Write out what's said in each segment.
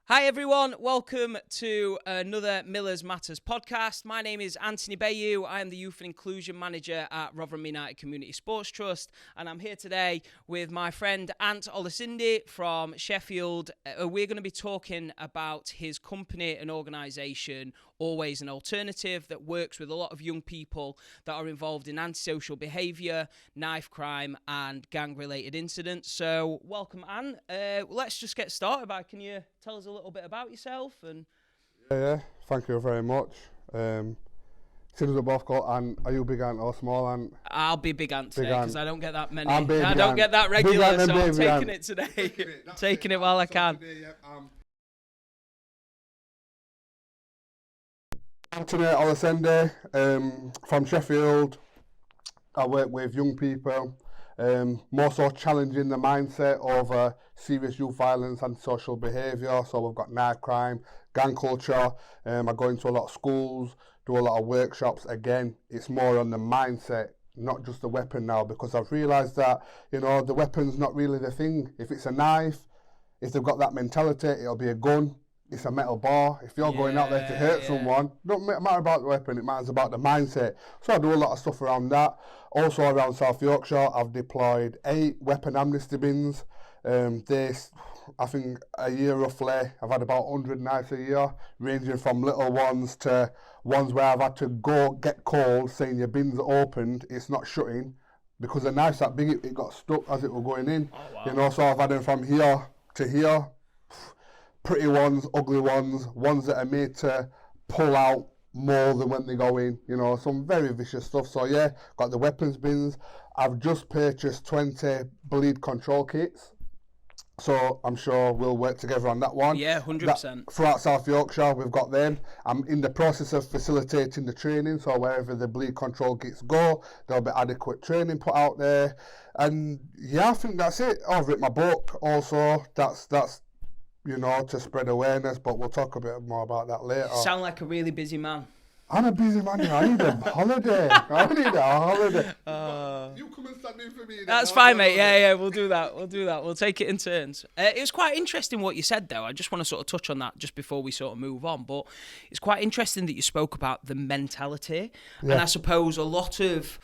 Hi everyone, welcome to another Millers Matters podcast. My name is Anthony Bayou. I am the Youth and Inclusion Manager at Rotherham United Community Sports Trust, and I'm here today with my friend Ant Olasindi from Sheffield. We're going to be talking about his company and organisation, Always an Alternative, that works with a lot of young people that are involved in antisocial behaviour, knife crime and gang-related incidents. So welcome, Ant. Let's just get started. Can you tell us a little bit about yourself? Yeah, thank you very much. Since we both got Ant, are you big Ant or small Ant? I'll be big Ant today because I don't get that many. I don't get that regular, so I'm taking Ant. it today. Taking it while I can. Anthony Olasindi, from Sheffield. I work with young people, more so challenging the mindset of serious youth violence and social behaviour. So we've got knife crime, gang culture. I go into a lot of schools, do a lot of workshops. Again, it's more on the mindset, not just the weapon now, because I've realised that, the weapon's not really the thing. If it's a knife, if they've got that mentality, it'll be a gun. It's a metal bar. If you're going out there to hurt someone, don't matter about the weapon, it matters about the mindset. So I do a lot of stuff around that. Also around South Yorkshire, I've deployed 8 weapon amnesty bins. I think a year roughly, I've had about 100 knives a year, ranging from little ones to ones where I've had to go get called saying your bin's opened, it's not shutting, because the knife's that big, it got stuck as it was going in. Oh, wow. So I've had them from here to here. Pretty ones, ugly ones, ones that are made to pull out more than when they go in, some very vicious stuff. So yeah, got the weapons bins. I've just purchased 20 bleed control kits. So I'm sure we'll work together on that one. Yeah, 100%. Throughout South Yorkshire, we've got them. I'm in the process of facilitating the training, so wherever the bleed control kits go, there'll be adequate training put out there. And yeah, I think that's it. I've written my book also. That's to spread awareness, but we'll talk a bit more about that later. You sound like a really busy man. I'm a busy man. I need a holiday. I need a holiday. You come and stand in for me. That's fine, mate. Yeah, we'll do that. We'll take it in turns. It was quite interesting what you said, though. I just want to sort of touch on that just before we sort of move on. But it's quite interesting that you spoke about the mentality. Yeah. And I suppose a lot of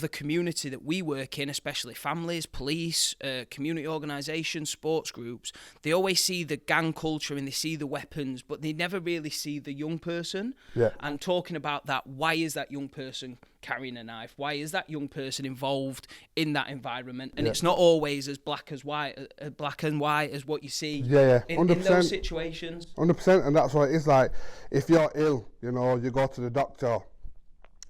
the community that we work in, especially families, police, community organisations, sports groups, they always see the gang culture and they see the weapons, but they never really see the young person. Yeah. And talking about that, why is that young person carrying a knife? Why is that young person involved in that environment? And it's not always as black and white as what you see in those situations. 100%, and that's what it is like. If you're ill, you go to the doctor.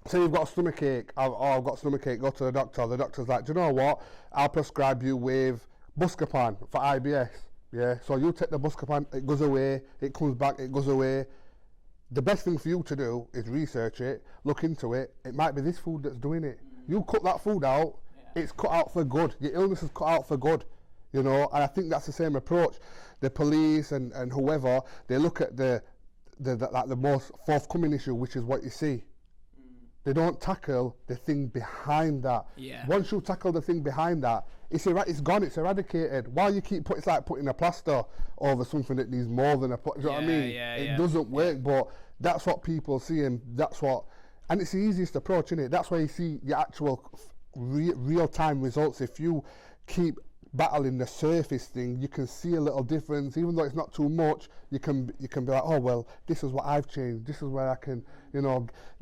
Say you've got a stomachache, I've got a stomachache, go to the doctor. The doctor's like, do you know what? I'll prescribe you with Buscopan for IBS. Yeah, so you take the Buscopan, it goes away, it comes back, it goes away. The best thing for you to do is research it, look into it. It might be this food that's doing it. You cut that food out, it's cut out for good. Your illness is cut out for good, and I think that's the same approach. The police and whoever, they look at the most forthcoming issue, which is what you see. They don't tackle the thing behind that. Yeah. Once you tackle the thing behind that, it's gone, it's eradicated. While you keep it's like putting a plaster over something that needs more than a plaster. Do you know what I mean? It doesn't work, but that's what people see, and it's the easiest approach, isn't it? That's why you see the actual real-time results. If you keep battling the surface thing, you can see a little difference. Even though it's not too much, you can be like, oh well, this is what I've changed, this is where I can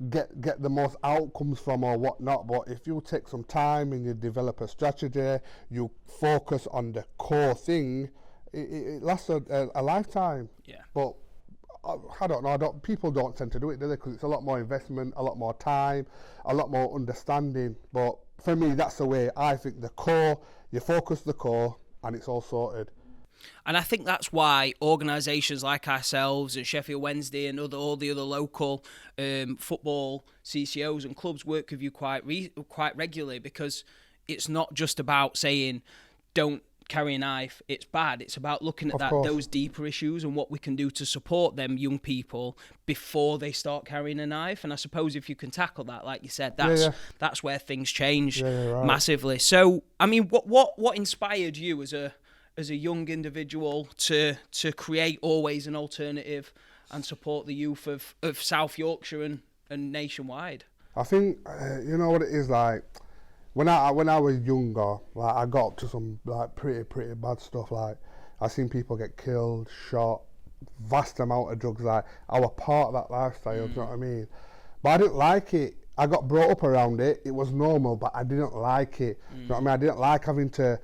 get the most outcomes from or whatnot. But if you take some time and you develop a strategy, you focus on the core thing, it lasts a lifetime. Yeah. But I don't know, people don't tend to do it, do they? Because it's a lot more investment, a lot more time, a lot more understanding. But for me, that's the way I think. The core, you focus the core, and it's all sorted. And I think that's why organisations like ourselves and Sheffield Wednesday and all the other local football CCOs and clubs work with you quite regularly, because it's not just about saying don't carry a knife, it's bad. It's about looking at those deeper issues and what we can do to support them young people before they start carrying a knife. And I suppose if you can tackle that, like you said, that's where things change massively. So, I mean, what inspired you as a as a young individual to create always an alternative and support the youth of South Yorkshire and nationwide? I think you know what it is like. When I was younger, like I got up to some like pretty bad stuff. Like I seen people get killed, shot, vast amount of drugs. Like I was part of that lifestyle. Do you know what I mean? But I didn't like it. I got brought up around it. It was normal, but I didn't like it. Do you know what I mean? I didn't like having to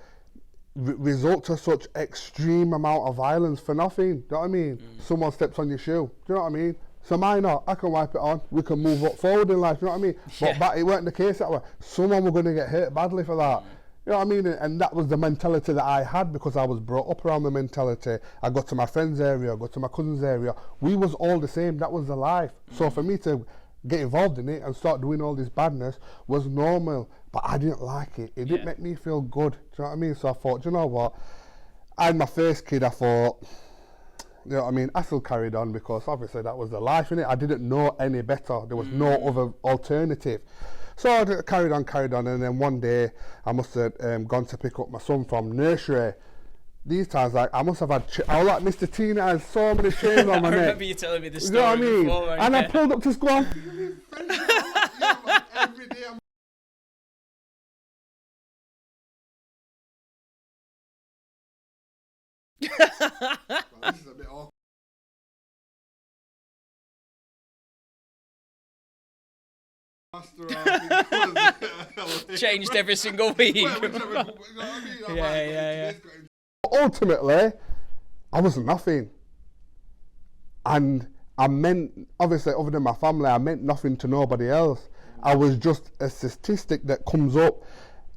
resort to such extreme amount of violence for nothing. Do you know what I mean? Someone steps on your shoe. Do you know what I mean? So minor, I can wipe it on. We can move up forward in life. You know what I mean? Yeah. But it weren't the case that way. Someone were going to get hurt badly for that. You know what I mean? And that was the mentality that I had because I was brought up around the mentality. I got to my friend's area, I got to my cousin's area. We was all the same. That was the life. So for me to get involved in it and start doing all this badness was normal. But I didn't like it. It didn't make me feel good. Do you know what I mean? So I thought, do you know what? I had my first kid, I thought, you know what I mean? I still carried on because obviously that was the life, innit? I didn't know any better. There was no other alternative. So I carried on, and then one day I must have gone to pick up my son from nursery. These times, like I must have had, I was like Mr. Tina, had so many chains on my neck. I remember you telling me this story. You know what I mean? Before, and I pulled up to school. Every day I'm this is a bit awkward. Changed every single week. Yeah. Ultimately, I was nothing. And I meant, obviously, other than my family, I meant nothing to nobody else. I was just a statistic that comes up,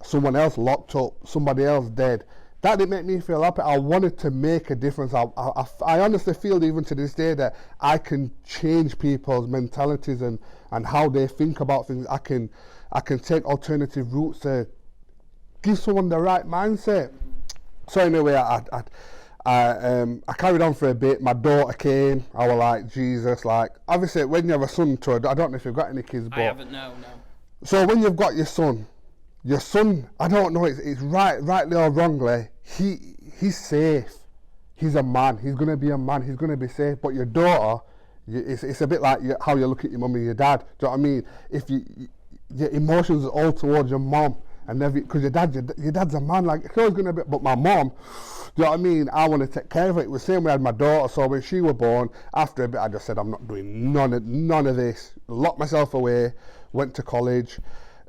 someone else locked up, somebody else dead. That didn't make me feel happy. I wanted to make a difference. I honestly feel even to this day that I can change people's mentalities and how they think about things. I can take alternative routes to give someone the right mindset. So anyway, I carried on for a bit. My daughter came. I was like, Jesus, like, obviously when you have a son to I don't know if you've got any kids, but I haven't, no. So when you've got your son, I don't know, it's rightly or wrongly, he's safe. He's a man. He's going to be a man. He's going to be safe. But your daughter, it's a bit like how you look at your mum and your dad. Do you know what I mean? If your emotions are all towards your mum, and because your dad's a man, like, it's always going to be, but my mum, do you know what I mean? I want to take care of it. It was the same way I had my daughter, so when she was born, after a bit, I just said, I'm not doing none of this. Locked myself away, went to college,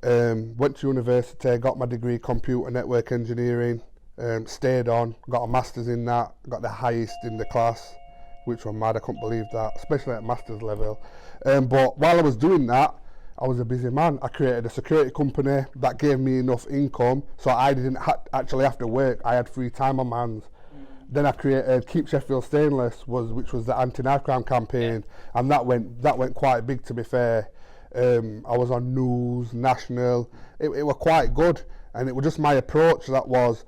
went to university, got my degree, computer network engineering, stayed on, got a master's in that, got the highest in the class, which was mad. I couldn't believe that, especially at master's level. But while I was doing that, I was a busy man. I created a security company that gave me enough income, so I didn't actually have to work. I had free time on my hands. Then I created Keep Sheffield Stainless, which was the anti-knife crime campaign, and that went quite big, to be fair. I was on news, national. It was quite good, and it was just my approach. That was,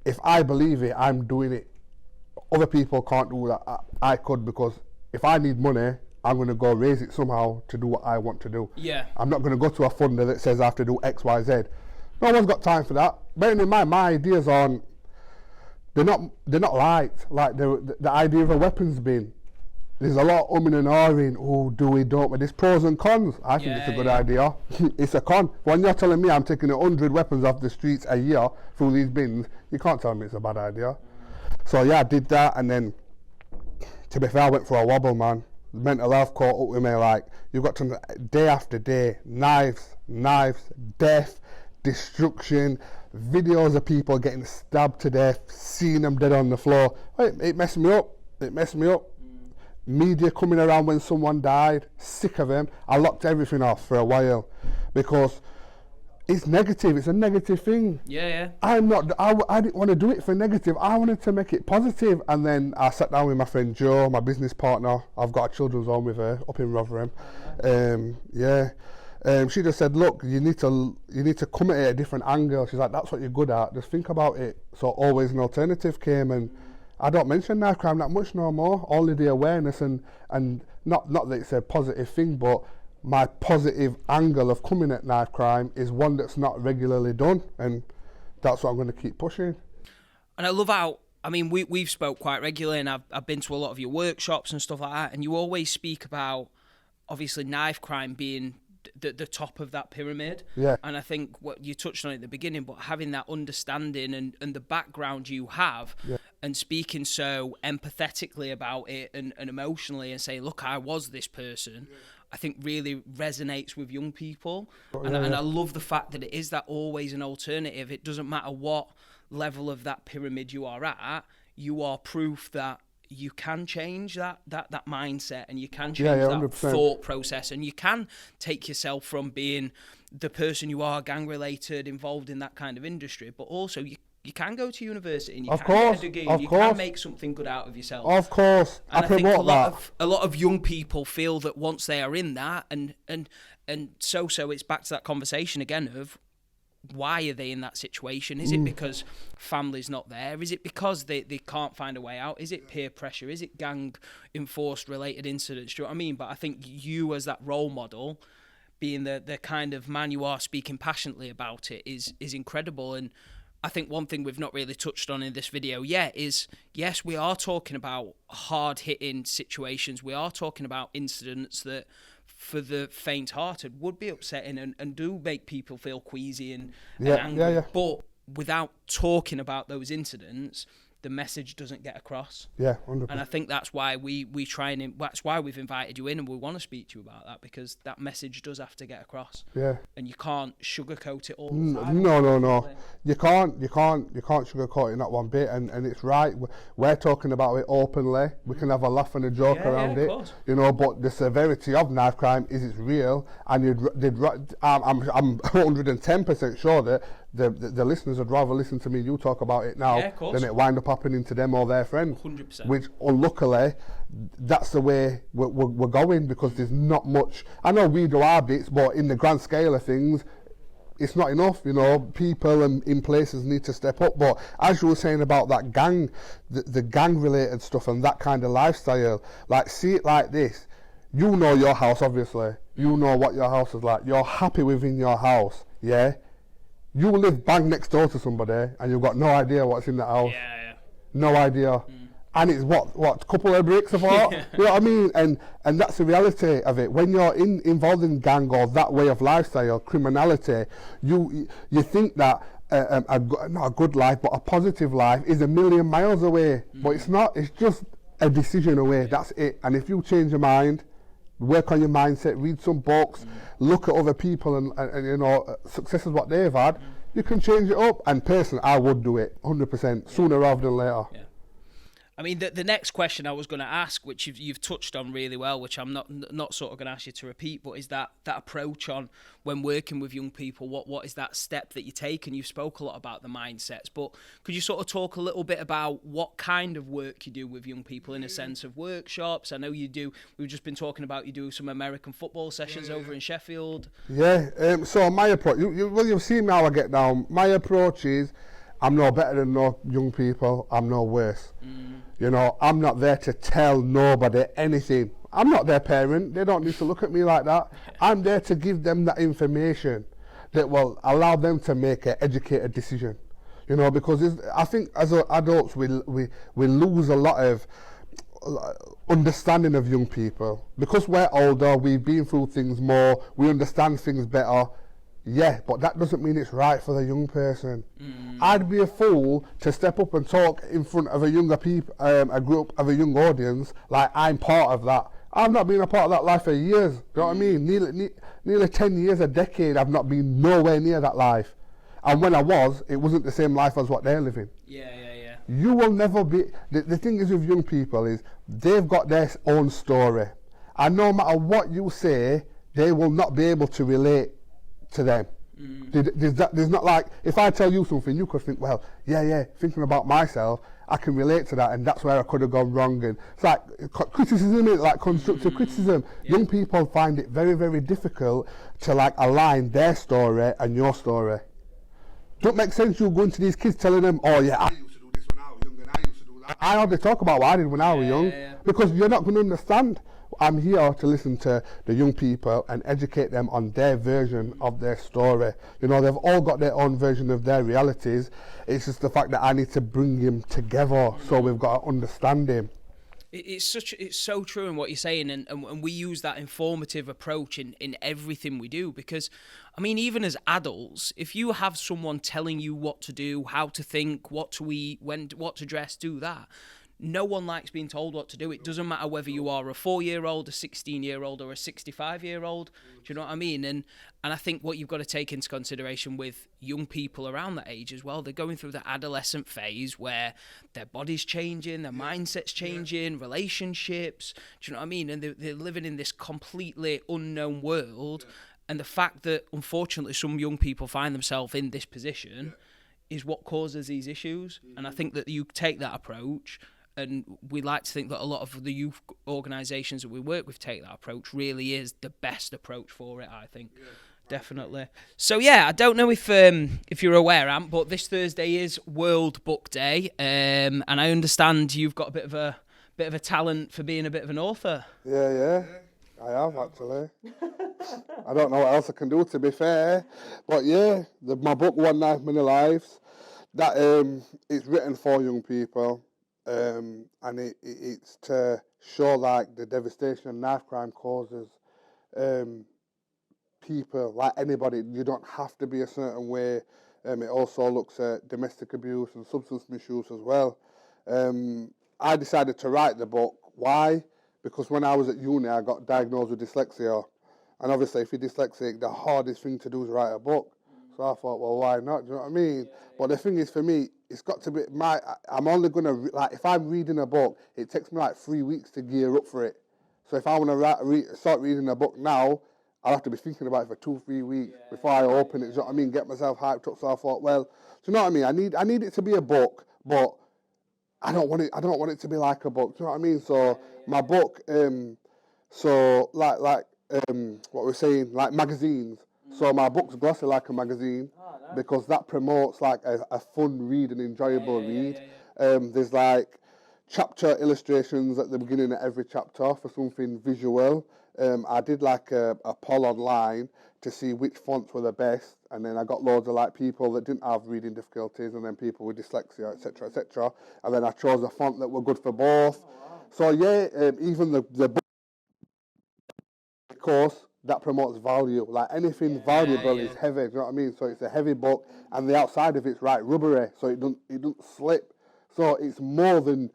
if I believe it, I'm doing it. Other people can't do that. I could, because if I need money, I'm going to go raise it somehow to do what I want to do. Yeah. I'm not going to go to a funder that says I have to do X, Y, Z. No one's got time for that. Bearing in mind, my ideas aren't, they're not liked. Like the idea of a weapons bin. There's a lot of umming and ahhing. Oh, do we, don't we? There's pros and cons. I think it's a good idea. It's a con. When you're telling me I'm taking 100 weapons off the streets a year through these bins, you can't tell me it's a bad idea. So yeah, I did that, and then, to be fair, I went for a wobble, man. Mental health caught up with me, like, you've got to, day after day, knives, death, destruction, videos of people getting stabbed to death, seeing them dead on the floor. It messed me up. Media coming around when someone died, sick of them. I locked everything off for a while because it's negative. It's a negative thing. Yeah. I didn't want to do it for negative. I wanted to make it positive. And then I sat down with my friend Jo, my business partner. I've got a children's home with her up in Rotherham. She just said, look, you need to come at it at a different angle. She's like, that's what you're good at. Just think about it. So always an alternative came, and I don't mention knife crime that much no more. Only the awareness and not that it's a positive thing, but my positive angle of coming at knife crime is one that's not regularly done, and that's what I'm going to keep pushing. And I love how I mean, we've spoke quite regularly, and I've been to a lot of your workshops and stuff like that, and you always speak about, obviously, knife crime being the top of that pyramid. Yeah. And I think what you touched on at the beginning, but having that understanding and the background you have, and speaking so empathetically about it and emotionally, and saying, look, I was this person, I think really resonates with young people. And I love the fact that it is that always an alternative. It doesn't matter what level of that pyramid you are at, you are proof that you can change that mindset, and you can change that 100%. thought process, and you can take yourself from being the person you are, gang related, involved in that kind of industry, but also you can go to university and you can get a degree and you can make something good out of yourself. Of course. And I think a lot of young people feel that once they are in that, and so it's back to that conversation again of, why are they in that situation? Is it because family's not there? Is it because they can't find a way out? Is it peer pressure? Is it gang enforced related incidents? Do you know what I mean? But I think you as that role model, being the kind of man you are, speaking passionately about it, is incredible. And I think one thing we've not really touched on in this video yet is, yes, we are talking about hard-hitting situations. We are talking about incidents that, for the faint-hearted, would be upsetting and do make people feel queasy and angry. Yeah. But without talking about those incidents, the message doesn't get across. Yeah, 100%. And I think that's why we try and that's why we've invited you in, and we want to speak to you about that, because that message does have to get across. Yeah. And you can't sugarcoat it all the time. No. You can't sugarcoat it not one bit, and it's right. We're talking about it openly. We can have a laugh and a joke around it. Course. You know, but the severity of knife crime is real, and I'm 110% sure that the listeners would rather listen to me you talk about it now than it wind up happening to them or their friend. 100%. Which, unluckily, that's the way we're going, because there's not much. I know we do our bits, but in the grand scale of things, it's not enough. You know, people in places need to step up. But as you were saying about that gang, the gang-related stuff and that kind of lifestyle, like, see it like this. You know your house, obviously. You know what your house is like. You're happy within your house, yeah? You live bang next door to somebody and you've got no idea what's in the house. Yeah. No idea. And it's what couple of bricks apart. You know what I mean? And that's the reality of it. When you're involved in gang or that way of lifestyle, criminality, you think that not a good life, but a positive life is a million miles away. But it's not. It's just a decision away. That's it. And if you change your mind, work on your mindset, read some books, look at other people and you know, success is what they've had, you can change it up. And personally, I would do it 100% sooner rather than later. Yeah. I mean, the next question I was going to ask, which you've touched on really well, which I'm not sort of going to ask you to repeat, but is that approach on when working with young people, what is that step that you take? And you've spoke a lot about the mindsets, but could you sort of talk a little bit about what kind of work you do with young people in a sense of workshops? I know you do, we've just been talking about you do some American football sessions over in Sheffield. Yeah, so my approach, you've seen how I get down. My approach is, I'm no better than no young people, I'm no worse. You know, I'm not there to tell nobody anything. I'm not their parent, they don't need to look at me like that. I'm there to give them that information that will allow them to make an educated decision. You know, because I think as adults we lose a lot of understanding of young people. Because we're older, we've been through things more, we understand things better. Yeah, but that doesn't mean it's right for the young person. I'd be a fool to step up and talk in front of a group of a young audience like I'm part of that. I've not been a part of that life for years. You know what I mean? Nearly 10 years, a decade, I've not been nowhere near that life. And when I was, it wasn't the same life as what they're living. Yeah. You will never be... The thing is with young people is they've got their own story. And no matter what you say, they will not be able to relate to them. There's not like, if I tell you something, you could think, well, yeah, thinking about myself, I can relate to that, and that's where I could have gone wrong. And it's like criticism, like constructive criticism. Young people find it very, very difficult to like align their story and your story. Don't make sense you going to these kids telling them, oh yeah, I used to do this when I was young and I used to do that. I hardly talk about what I did when I was young, because you're not going to understand. I'm here to listen to the young people and educate them on their version of their story. You know, they've all got their own version of their realities. It's just the fact that I need to bring them together so we've got to understand him. It's so true in what you're saying, and we use that informative approach in everything we do, because I mean, even as adults, if you have someone telling you what to do, how to think, what to eat, what to dress, do that. No one likes being told what to do. It doesn't matter whether you are a 4-year-old, a 16-year-old, or a 65-year-old. Do you know what I mean? And I think what you've got to take into consideration with young people around that age as well, they're going through the adolescent phase where their body's changing, their mindset's changing, relationships. Do you know what I mean? And they're living in this completely unknown world. And the fact that, unfortunately, some young people find themselves in this position is what causes these issues. And I think that you take that approach. And we like to think that a lot of the youth organisations that we work with take that approach. Really is the best approach for it, I think. Yeah, definitely. So yeah, I don't know if you're aware, Ant, but this Thursday is World Book Day, and I understand you've got a bit of a talent for being a bit of an author. Yeah, I have actually. I don't know what else I can do, to be fair, but yeah, my book 1 Knife Many Lives, that it's written for young people. And it's to show like the devastation knife crime causes people, like anybody. You don't have to be a certain way. It also looks at domestic abuse and substance misuse as well. I decided to write the book. Why? Because when I was at uni, I got diagnosed with dyslexia. And obviously, if you're dyslexic, the hardest thing to do is write a book. So I thought, well, why not? Do you know what I mean? But the thing is, for me, it's got to be I'm only going to, like, if I'm reading a book, it takes me like 3 weeks to gear up for it. So if I want to start reading a book now, I'll have to be thinking about it for 2-3 weeks before I open it. Do you know what I mean? Get myself hyped up. So I thought, well, do you know what I mean? I need it to be a book, but I don't want it to be like a book. Do you know what I mean? So my book, so like what we're saying, like magazines. So my book's glossy like a magazine because that promotes like a fun read, an enjoyable read. There's like chapter illustrations at the beginning of every chapter for something visual. I did like a poll online to see which fonts were the best, and then I got loads of like people that didn't have reading difficulties, and then people with dyslexia, etc., etc. And then I chose a font that were good for both. So yeah, even the book course that promotes value, like anything valuable is heavy. Do you know what I mean? So it's a heavy book, and the outside of it's right rubbery, so it doesn't slip. So it's more than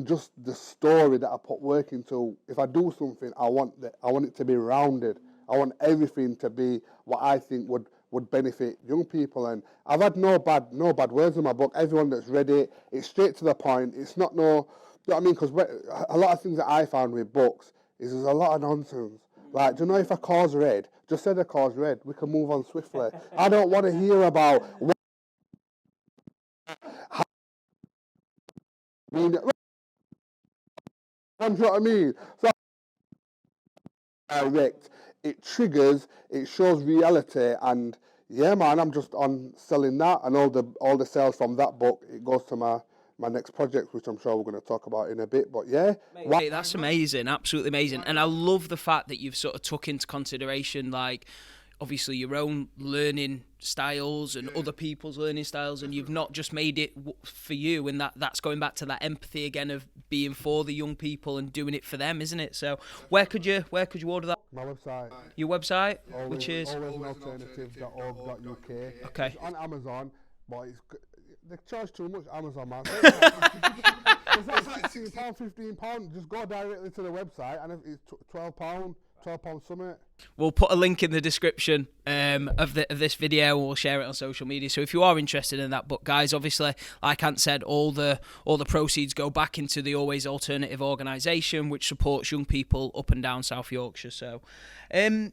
just the story that I put work into. If I do something, I want it to be rounded. I want everything to be what I think would benefit young people. And I've had no bad words in my book. Everyone that's read it, it's straight to the point. It's not you know what I mean? Because a lot of things that I found with books is there's a lot of nonsense. Like, do you know if a car's red, just say the car's red, we can move on swiftly. I don't want to hear about do you know what I mean? So direct, it triggers, it shows reality, and yeah, man, I'm just on selling that, and all the sales from that book, it goes to my next project, which I'm sure we're going to talk about in a bit. But yeah, mate, that's amazing, absolutely amazing. And I love the fact that you've sort of took into consideration, like, obviously your own learning styles and other people's learning styles, and you've not just made it for you, and that's going back to that empathy again of being for the young people and doing it for them, isn't it? So where could you order that? My website. Your website, always, which is alwaysanalternative.org.uk. Okay. It's on Amazon, but they charge too much, Amazon, man. It's like £16, £15. Just go directly to the website, and it's £12 something. We'll put a link in the description of this video. We'll share it on social media. So if you are interested in that book, guys, obviously, like Ant said, all the proceeds go back into the Always Alternative organisation, which supports young people up and down South Yorkshire. So, I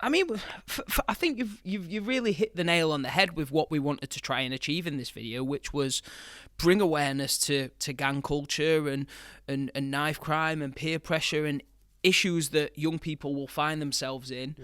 mean, I think you've really hit the nail on the head with what we wanted to try and achieve in this video, which was bring awareness to gang culture and knife crime and peer pressure and issues that young people will find themselves in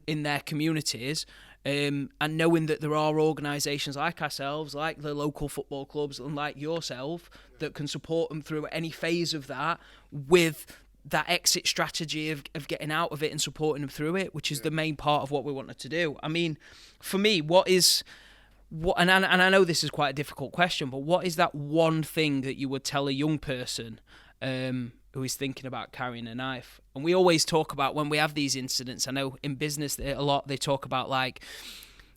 their communities, and knowing that there are organisations like ourselves, like the local football clubs and like yourself, that can support them through any phase of that with that exit strategy of getting out of it and supporting them through it, which is the main part of what we wanted to do. I mean, for me, and I know this is quite a difficult question, but what is that one thing that you would tell a young person who is thinking about carrying a knife? And we always talk about, when we have these incidents, I know in business a lot they talk about, like,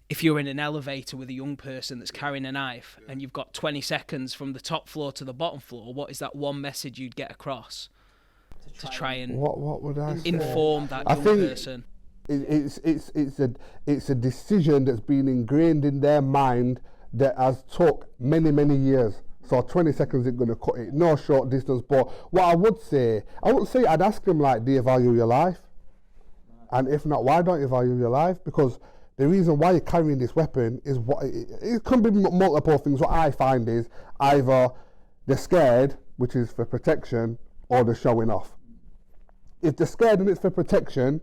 if you're in an elevator with a young person that's carrying a knife and you've got 20 seconds from the top floor to the bottom floor, what is that one message you'd get across to try and what would I say? Inform that young person? It's a decision that's been ingrained in their mind that has took many years. So 20 seconds isn't going to cut it. No short distance. But what I wouldn't say I'd ask them, like, do you value your life? And if not, why don't you value your life? Because the reason why you're carrying this weapon is it can be multiple things. What I find is either they're scared, which is for protection, or they're showing off. If they're scared and it's for protection,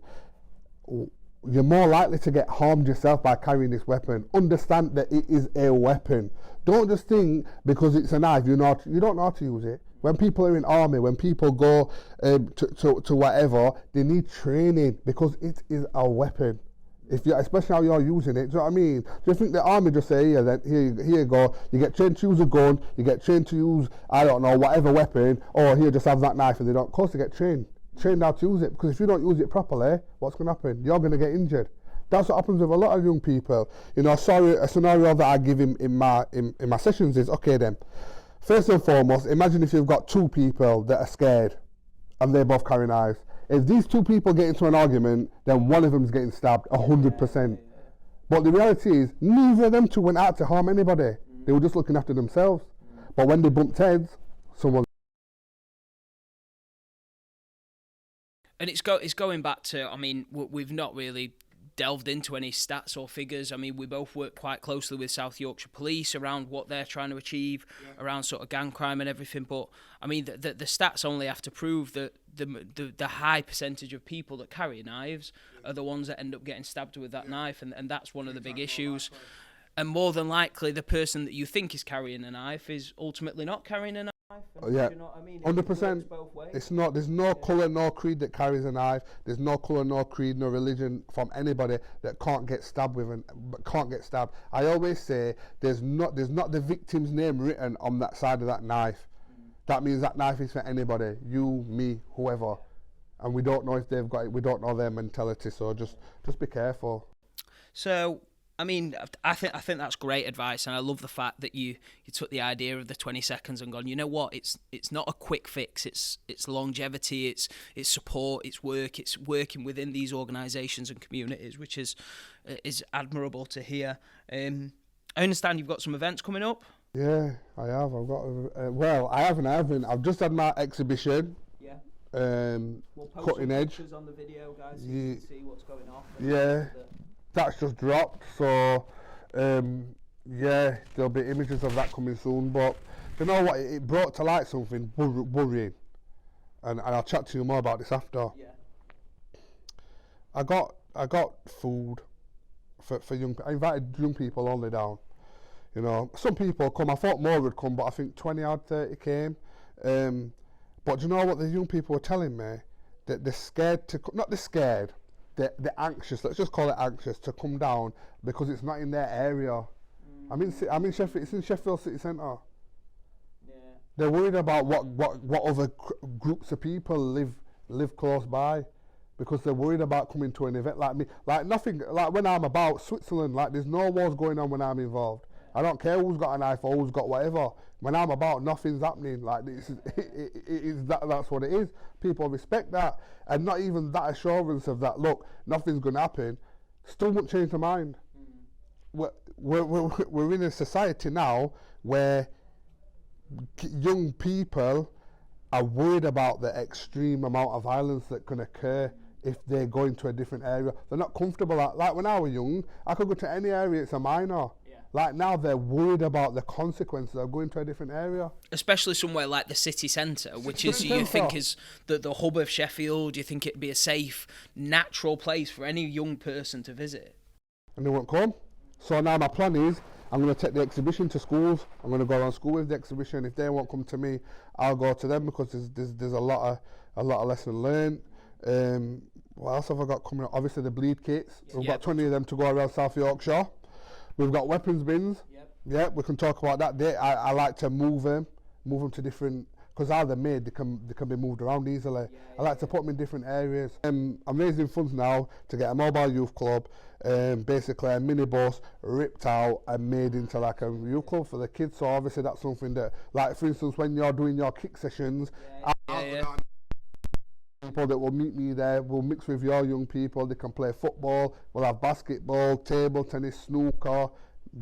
you're more likely to get harmed yourself by carrying this weapon. Understand that it is a weapon. Don't just think because it's a knife you don't know how to use it. When people are in army, when people go to whatever, they need training because it is a weapon. Especially how you're using it, do you know what I mean? Do you think the army just say, here you go, you get trained to use a gun, you get trained to use, I don't know, whatever weapon, or here, just have that knife, and they don't. Of course they get trained how to use it, because if you don't use it properly, what's going to happen? You're going to get injured. That's what happens with a lot of young people. You know, a scenario that I give in my sessions is, okay then, first and foremost, imagine if you've got two people that are scared, and they both carry knives. If these two people get into an argument, then one of them is getting stabbed 100%. But the reality is, neither of them two went out to harm anybody. They were just looking after themselves. But when they bumped heads, someone... And it's going back to, I mean, we've not really delved into any stats or figures. I mean, we both work quite closely with South Yorkshire Police around what they're trying to achieve, around sort of gang crime and everything. But I mean, the stats only have to prove that the high percentage of people that carry knives are the ones that end up getting stabbed with that knife, and that's one of the big issues. And more than likely, the person that you think is carrying a knife is ultimately not carrying a knife. Yeah, you know what I mean? 100%. It's not. There's no colour, no creed that carries a knife. There's no colour, no creed, no religion from anybody that can't get stabbed can't get stabbed. I always say there's not the victim's name written on that side of that knife. That means that knife is for anybody, you, me, whoever, and we don't know if they've got it. We don't know their mentality. So just be careful. So, I mean, I think that's great advice, and I love the fact that you took the idea of the 20 seconds and gone, you know what, it's not a quick fix, it's longevity, it's support, it's work, it's working within these organisations and communities, which is admirable to hear. I understand you've got some events coming up. Yeah, I have. I've got. I haven't. I've just had my exhibition. Yeah. We'll post Cutting Edge. Pictures on the video, guys, so you can see what's going on. Yeah. That's just dropped, so there'll be images of that coming soon. But you know what? It brought to light something worrying, and I'll chat to you more about this after. Yeah. I got food for young. I invited young people only down. You know, some people come. I thought more would come, but I think 20 out 30 came. But you know what? The young people were telling me that they're scared to. Not they're scared. They're anxious, let's just call it anxious, to come down because it's not in their area. I'm in Sheffield, it's in Sheffield City Centre. Yeah. They're worried about what other groups of people live close by, because they're worried about coming to an event like me. Like nothing, like when I'm about Switzerland, like there's no wars going on when I'm involved. I don't care who's got a knife or who's got whatever. When I'm about, nothing's happening. Like that's what it is. People respect that, and not even that assurance of that. Look, nothing's going to happen. Still won't change their mind. We're in a society now where young people are worried about the extreme amount of violence that can occur if they go into a different area. They're not comfortable. Like when I was young, I could go to any area. It's a minor. Like now they're worried about the consequences of going to a different area. Especially somewhere like the city centre, which is, you think is the hub of Sheffield. You think it'd be a safe, natural place for any young person to visit. And they won't come. So now my plan is, I'm going to take the exhibition to schools. I'm going to go around school with the exhibition. If they won't come to me, I'll go to them, because there's a lot of lessons learned. What else have I got coming up? Obviously the bleed kits. We've got 20 of them to go around South Yorkshire. We've got weapons bins. Yeah, we can talk about that. I like to move them to different, because how they're made, they can be moved around easily. I like to put them in different areas. I'm raising funds now to get a mobile youth club, basically a minibus ripped out and made into like a youth club for the kids. So obviously that's something that, like for instance, when you're doing your kick sessions, people that will meet me there will mix with your young people. They can play football, we'll have basketball, table tennis, snooker,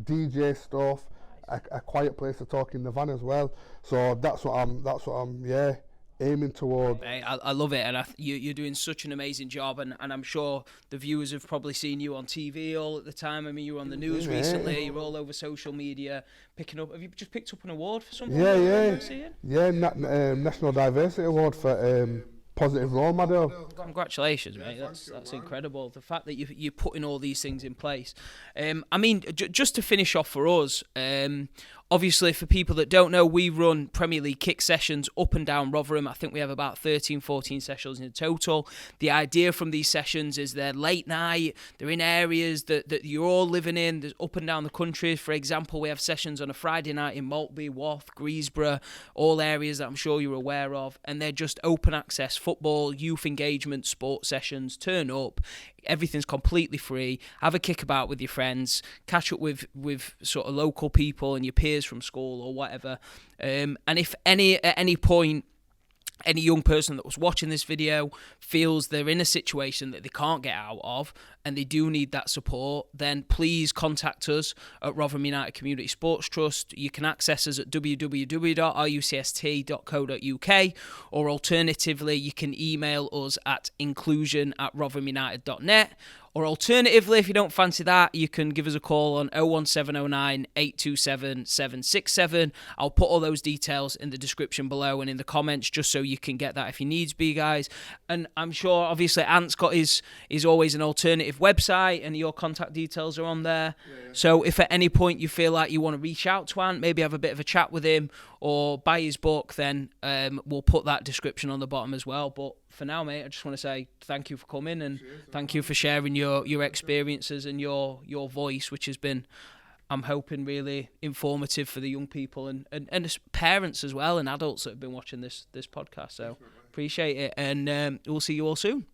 DJ stuff, a quiet place to talk in the van as well. So that's what I'm aiming toward. I love it, and you're doing such an amazing job, and I'm sure the viewers have probably seen you on TV all at the time. I mean, you were on the news recently, you're all over social media picking up. Have you just picked up an award for something? National Diversity Award for positive role model. Congratulations, mate. That's incredible. The fact that you're putting all these things in place. I mean, just to finish off for us, obviously for people that don't know, we run Premier League kick sessions up and down Rotherham. I think we have about 13, 14 sessions in total. The idea from these sessions is they're late night, they're in areas that you're all living in, there's up and down the country. For example, we have sessions on a Friday night in Maltby, Wath, Greesborough, all areas that I'm sure you're aware of, and they're just open access football, youth engagement, sports sessions. Turn up, everything's completely free, have a kickabout with your friends, catch up with sort of local people and your peers from school or whatever. And if at any point any young person that was watching this video feels they're in a situation that they can't get out of and they do need that support, then please contact us at Rotherham United Community Sports Trust. You can access us at www.rucst.co.uk, or alternatively you can email us at inclusion@rotherhamunited.net. Or alternatively, if you don't fancy that, you can give us a call on 01709 827 767. I'll put all those details in the description below and in the comments, just so you can get that if you needs be, guys. And I'm sure, obviously, Ant's got his always an alternative website, and your contact details are on there. Yeah. So if at any point you feel like you want to reach out to Ant, maybe have a bit of a chat with him or buy his book, then we'll put that description on the bottom as well. But for now, mate, I just want to say thank you for coming, and thank you for sharing your experiences and your voice, which has been, I'm hoping, really informative for the young people and parents as well, and adults that have been watching this podcast. So appreciate it, and we'll see you all soon.